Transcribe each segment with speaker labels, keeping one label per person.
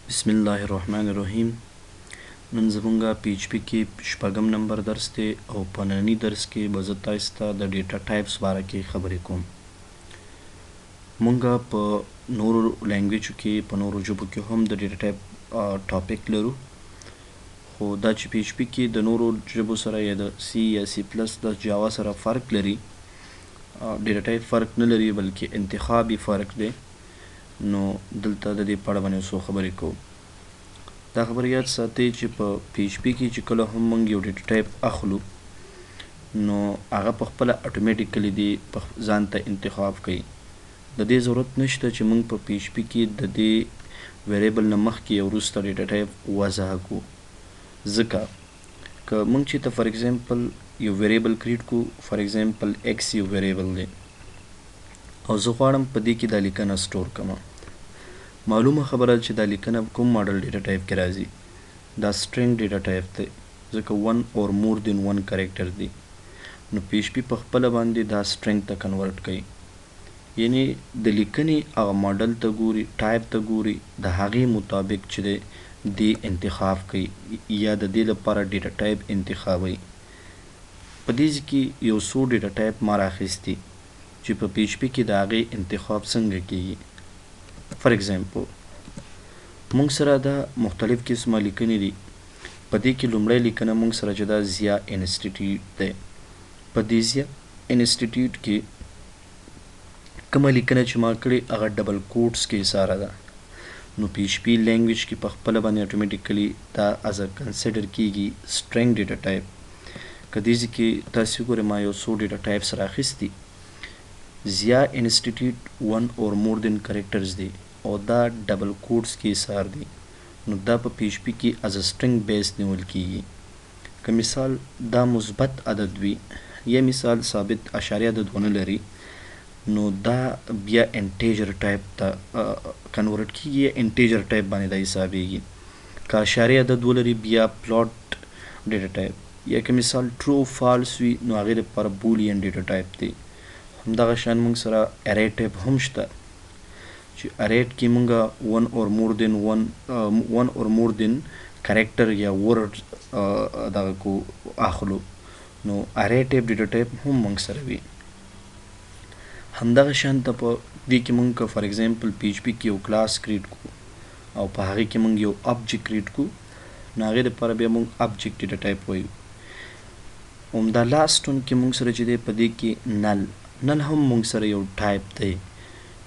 Speaker 1: بسم الله الرحمن الرحیم. نن زمونږه پی ایچ پی کې شپږم نمبر درس دی او په ننني درس کې به زه تاسو ته د ډیټا ټایپس باره کې خبرې کوم. مونږه په نورو لینګویجو کې په نورو ژبو کې هم د ډیټا ټایپ ټاپک لرو، خو دا چې پی ایچ پی کې د نورو ژبو سره یا د سی یا سی پلس د جاوا سره فرق لري، ډیټا ټایپ فرق نه لري بلکې انتخابي فرق دی. نو دلته د دې په اړه باندې څو خبرې کوو. دا خبره یاد ساتئ چې په پی ایچ پی کې چې کله هم موږ یو ډیټا ټایپ اخلو نو هغه په خپله اټومیټیکلی دی ځان ته انتخاب کوي. د دې ضرورت نشته چې موږ په پی ایچ پی کې د دې ویریبل نه مخکې یا وروسته ډیټا ټایپ وضع کړو، ځکه که موږ چې ته فار ایگزامپل یو ویریبل کریټ کړو، فار ایگزامپل ایکس یو ویریبل دی او زه غواړم په دې کې دا لیکنه سټور کړم. معلومه خبره چې دا لیکنه کوم ماډل ډیټا ټایپ کې راځي، دا سټرینګ ډیټا ټایپ دی ځکه 1 اور مور دین 1 کریکټر دی. نو پی ایچ پی په خپله باندې دا سټرینګ ته کنورټ کوي، یعنی د لیکنې هغه ماډل ته ګوري، ټایپ ته ګوري، د هغې مطابق چې دی انتخاب کوي یا د دې لپاره ډیټا ټایپ انتخابوي. په دې کې یو څو ډیټا ټایپ ما راخیستي چې په پی ایچ پی کې د هغې انتخاب څنګه کیږي. فار ایگزامپل مونږ سره دا مختلف قسمه لیکنې دي. په دې کې لومړی لیکنه مونږ سره چې دا ضیا انسټیټیوټ دی. په دې ضیا انسټیټیوټ کې کومه لیکنه چې ما کړې هغه ډبل کوټس کې ساره ده. نو پی ایچ پی لینګویج کې په خپله باندې اټومیټیکلی دا از ا کنسیډر کیږي سټرینګ ډیټا ټایپ. که دې کې تاسو ګورئ ما یو څو ډیټا ټایپس راخیستي. ضیا انسټیټیوټ 1 اور مور دین کریکټرز دی او دا ډبل کوټس کې ایثار دی. نو دا په پی ایچ پی کې از سټرینګ بیس نیول کیږي. که مثال دا مثبت عدد وي یا مثال ثابت اشاریه عدد ونه لري نو دا بیا انټیجر ټایپ ته کنورټ کیږي، انټیجر ټایپ باندې دا حسابیږي. که اشاریه عدد ولري بیا پلاټ ډیټا ټایپ، یا که مثال ټرو فالس وي نو هغې لپاره بولین ډیټا ټایپ دی. همدغه شان موږ سره ارې ټایپ هم شته چې ارې کې موږ 1 اور مور دین کریکټر یا ورډ دغه کو اخلو. نو ارې ټایپ ډیټا ټایپ هم موږ سره وي. همدغه شان ته په دې کې موږ فار ایگزامپل پی ایچ پی کې یو کلاس کریټ کو او په هغې کې موږ یو ابجیکټ کریټ کو، نو هغې لپاره بیا موږ ابجیکټ ډیټا ټایپ وایو. همدا لاست ون کې موږ سره چې دی په دې کې نل هم موږ سره یو ټایپ دی.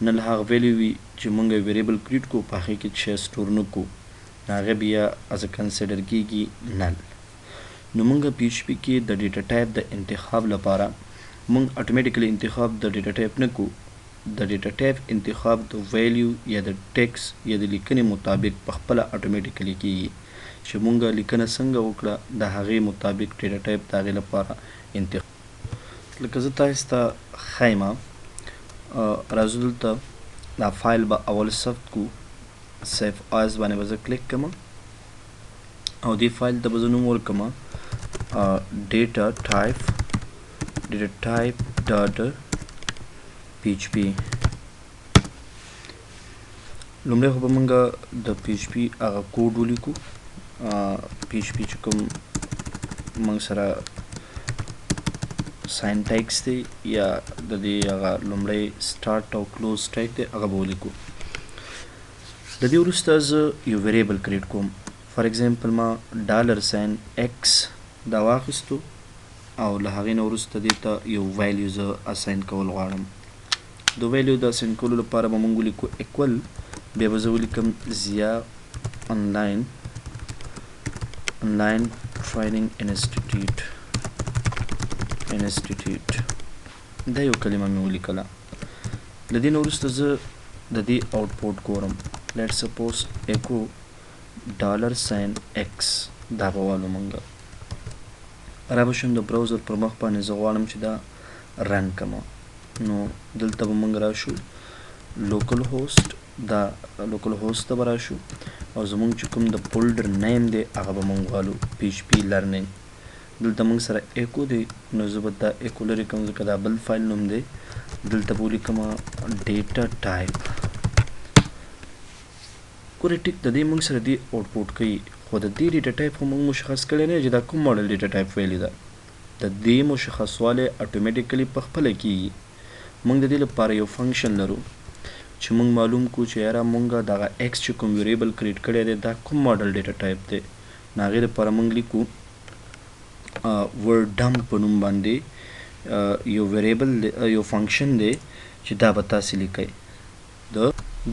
Speaker 1: نل هغه ویلیو وي چې موږ یو ویریبل کریټ کو، په هغې کې شی سټور نه کو، هغه بیا از کنسیډر کیږي نل. نو موږ پی ایچ پی کې د ډیټا ټایپ د انتخاب لپاره موږ اټومیټیکلی انتخاب د ډیټا ټایپ نه کو. د ډیټا ټایپ انتخاب د ویلیو یا د ټیکس یا د لیکنې مطابق په خپله اټومیټیکلی کیږي چې موږ لیکنه څنګه وکړه د هغې مطابق ډیټا ټایپ د هغې لپاره انتخاب. لکه زه تاسو ته ښیم، راځو دلته دا فایل به اول ثبت کو، سیف آز باندې به زه کلیک کوم او دې فایل ته به زه نوم ورکوم ډیټا ټایپ ډاټ پی ایچ پی. لومړی خو به موږ د پی ایچ پی هغه کوډ ولیکو. پی ایچ پی چې کوم موږ سره ساینټیکس دی یا د دې هغه لومړی سټارټ او کلوز ټیګ دی هغه به ولیکو. د دې وروسته زه یو ویریبل کریټ کوم. فار ایگزامپل ما ډالر ساین ایکس دا واخیستو او له هغې نه وروسته دې ته یو ویلیو زه اساین کول غواړم. د ویلیو د اساین کولو لپاره به موږ ولیکو ایکول، بیا به زه ولیکم ضیا آنلاین ټریننګ انسټیټیوټ دا یو کلمه مې ولیکله. له دې نه وروسته زه د دې آوټپوټ ګورم. لیټ سپوز ایکو ډالر ساین ایکس دا به والو موږ را به شم د براوزر پر مخ باندې زه غواړم چې دا رن کړم. نو دلته به موږ راشو لوکل هوسټ ته به راشو او زموږ چې کوم د فولډر نیم دی هغه به موږ والو پی ایچ پی لرنینګ. دلته موږ سره ایکو دی نو زه به دا ایکو لرې کوم ځکه دا بل فایل نوم دی. دلته به ولیکم ډیټا ټایپ ګوره ټیک د دې موږ سره دې آوټپوټ کوي خو د دې ډیټا ټایپ خو موږ مشخص کړی نه چې دا کوم ماډل ډیټا ټایپ ویلې ده د دې مشخصوالی اټومیټیکلی په خپله کیږي موږ د دې لپاره یو فنکشن لرو چې موږ معلوم کړو چې یاره موږ دغه ایکس چې کوم ویریبل کریټ کړی دی دا کوم ماډل ډیټا ټایپ دی نو هغې دپاره موږ لیکو ور ډمپ په نوم باندې یو ویریبل یو فنکشن دی چې دا به تاسې لیکئ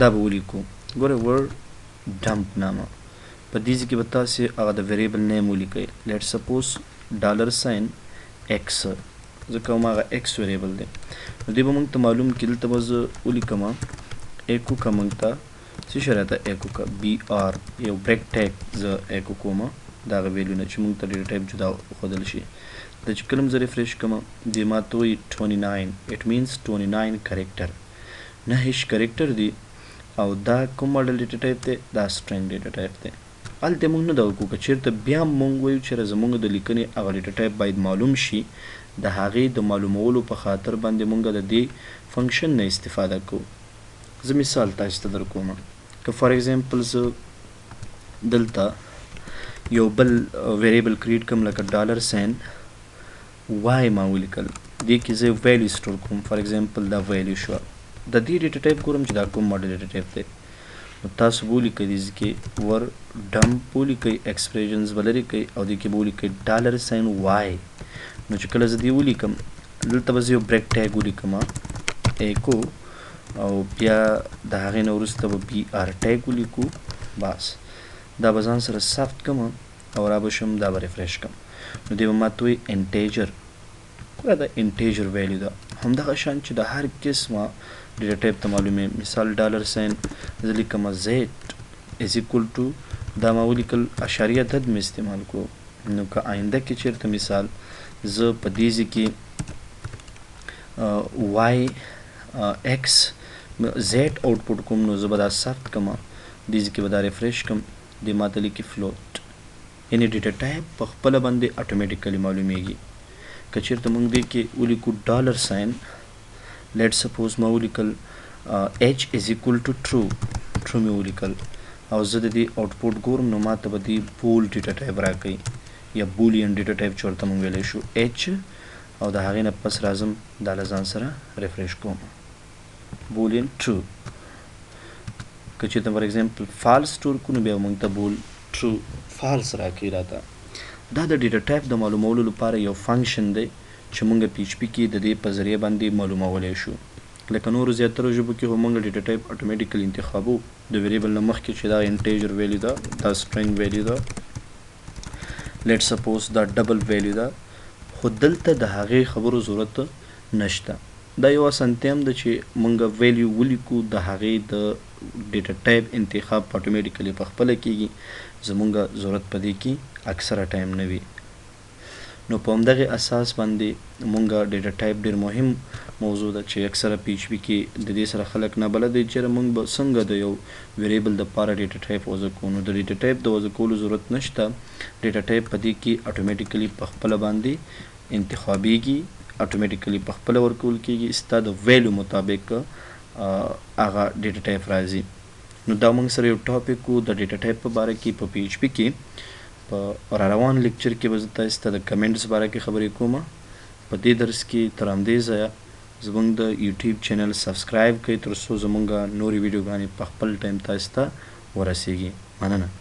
Speaker 1: دا به ولیکو ګوره ور ډمپ نامه په دې ځای کې به تاسې هغه د ویریبل نیم ولیکئ لیټ سپوز ډالر ساین ایکس ځکه هماغه ایکس ویریبل دی نو دې به موږ ته معلوم کړي دلته به زه ولیکمه ایکو که موږ ته څه شی راته ایکو که بي آر یو بریک ټیګ زه ایکو کومه د هغه ویلیو نه چې موږ ته ډیټا ټایپ جدا وښودل شي دا چې کله زه ریفریش کوم دې ما ته وایي 29 اټ مینس 29 کریکټر 9 کریکټر دي او دا کوم ماډل ډیټا ټایپ دی دا سټرنګ ډیټا ټایپ دی هلته موږ نه دا وکړو که چېرته بیا موږ وایو چېرې زموږ د لیکنې هغه ډیټا ټایپ باید معلوم شي د هغې د معلومولو په خاطر باندې موږ د دې فنکشن نه استفاده کوو زه مثال تاسو ته در کوم که فار ایگزامپل زه دلته یو بل ویریبل کریټ کوم لکه ډالر ساین وای ما ولیکل دې کې زه ویلیو سټور کوم فار ایگزامپل دا ویلیو شوه د دې ډیټا ټایپ ګورم چې دا کوم ماډل ډیټا ټایپ دی نو تاسو به ولیکئ دې کې ور ډمپ ولیکئ ایکسپریشنز به لرې کوئ او دې کې به ولیکئ ډالر ساین وای نو چې کله زه دې ولیکم دلته به زه یو بریک ټیګ ولیکم ایکو او بیا د هغې نه وروسته به بي آر ټیګ ولیکو بس دا به ځان سره ثبت کړم او را به شم دا به ریفریش کړم نو دې به ماته وایي انټیجر ګوره دا انټیجر ویلیو ده همدغه شان چې د هر قسمه ډیټا ټایپ ته معلومې مثال ډالر ساین زه لیکم زیډ از ایکول ټو دا ما ولیکل اشاریه عدد مې استعمال کړو نو که آینده کې چېرته مثال زه په دې ځای کې وای ایکس زیډ آوټپوټ کوم نو زه به دا ثبت کړم دې ځای کې به دا ریفریش کړم دې ما ته لیکي فلوټ یعنې ډیټا ټایپ په خپله باندې اټومیټیکلی معلومیږي که چېرته موږ دې کې ولیکو ډالر ساین لیټ سپوز ما ولیکل ایچ از ایکول ټو ټرو مې ولیکل او زه د دې آوټپوټ ګورم نو ما ته به دې بول ډیټا ټایپ راکوي یا بولین ډیټا ټایپ چې ورته موږ ویلی شو ایچ او د هغې نه پس راځم دا له ځان سره ریفریش کوم بولین ټرو که چېرته فار ایگزامپل فالس سټور کړو نو بیا موږ ته بول ټرو فالس راکوي راته دا د ډیټا ټایپ د معلومولو لپاره یو فنکشن دی چې موږ پی ایچ پي کې د دې په ذریعه باندې معلومولی شو لکه نورو زیاترو ژبو کې خو موږ ډیټا ټایپ اټومیټیکلی انتخابو د ویریبل نه مخکې چې دا انټیجر ویلیو ده دا سټرنګ ویلیو ده لیټ سپوز دا ډبل ویلیو ده خو دلته د هغې خبرو ضرورت نشته دا یو اسانتیا هم ده چې موږ ویلیو ولیکو د هغې د ډیټا ټایپ انتخاب په اټومیټیکلی په خپله کیږي زموږ ضرورت په دې کې اکثره ټایم نه وي نو په همدغې اساس باندې مونږ ډیټا ټایپ ډېر مهم موضوع ده چې اکثره پی ایچ پي کې د دې سره خلک نابلد دي چې مونږ به څنګه د یو ویریبل دپاره ډیټا ټایپ وضع کوو نو د ډیټا ټایپ د وضع کولو ضرورت نشته ډیټا ټایپ په دې کې اټومیټیکلی په خپله باندې انتخابیږي اټومیټیکلی په خپله ورکول کېږي ستا د ویلو مطابق هغه ډیټا ټایپ راځي نو دا موږ سره یو ټاپک و د ډیټا ټایپ په باره کې په پی ایچ پي کې په را روان لیکچر کې به زه تاسو ته د کمنټس باره کې خبرې کوم په دې درس کې تر همدې ځایه زموږ د یوټیوب چینل سبسکرایب کړئ تر څو زموږ نورې ویډیوګانې په خپل ټایم تاسو ته ورسیږي مننه